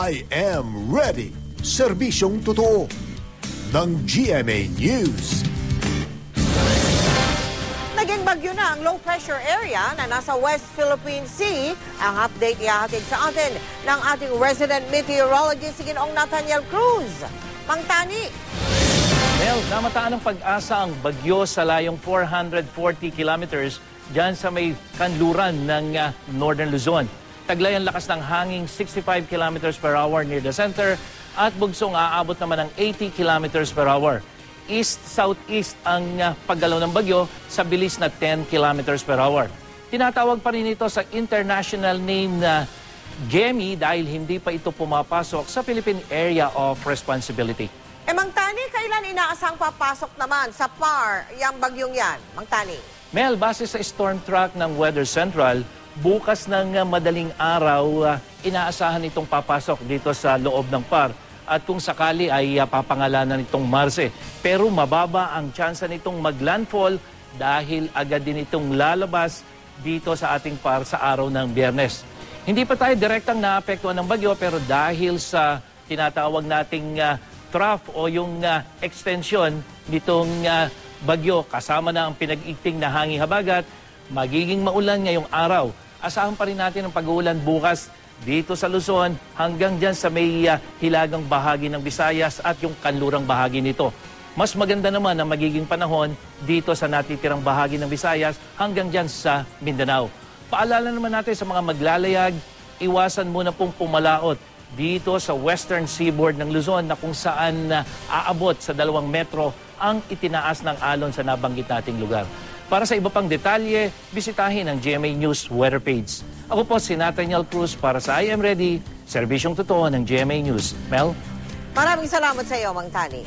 I am ready. Serbisyong totoo ng GMA News. Naging bagyo na ang low-pressure area na nasa West Philippine Sea. Ang update ihahatid sa atin ng ating resident meteorologist, si Ginoong Nathaniel Cruz. Mang Tani. Mel, namataan ng pag-asa ang bagyo sa layong 440 kilometers dyan sa may kanluran ng Northern Luzon. Taglay ang lakas ng hangin 65 kilometers per hour near the center at bugsong aabot naman ng 80 kilometers per hour. East-southeast ang paggalaw ng bagyo sa bilis na 10 kilometers per hour. Tinatawag pa rin ito sa international name na GEMI dahil hindi pa ito pumapasok sa Philippine Area of Responsibility. Mang Tani, kailan inaasang papasok naman sa PAR yung bagyong yan? Mang Tani. Mel, base sa storm track ng Weather Central, bukas ng madaling araw, inaasahan itong papasok dito sa loob ng PAR. At kung sakali ay papangalanan itong Marse. Pero mababa ang tsansa nitong maglandfall dahil agad din itong lalabas dito sa ating PAR sa araw ng Biyernes. Hindi pa tayo direktang naapektuhan ng bagyo pero dahil sa tinatawag nating trough o yung extension nitong bagyo kasama na ang pinag-igting na hangin habagat, magiging maulan ngayong araw. Asahan pa rin natin ang pag-uulan bukas dito sa Luzon hanggang dyan sa may hilagang bahagi ng Visayas at yung kanlurang bahagi nito. Mas maganda naman ang magiging panahon dito sa natitirang bahagi ng Visayas hanggang dyan sa Mindanao. Paalala naman natin sa mga maglalayag, iwasan muna pong pumalaot dito sa western seaboard ng Luzon na kung saan aabot sa 2 metro ang itinaas ng alon sa nabanggit nating lugar. Para sa iba pang detalye, bisitahin ang GMA News weather page. Ako po si Nathaniel Cruz para sa I Am Ready, serbisyong totoo ng GMA News. Mel? Maraming salamat sa iyo, Mang Tani.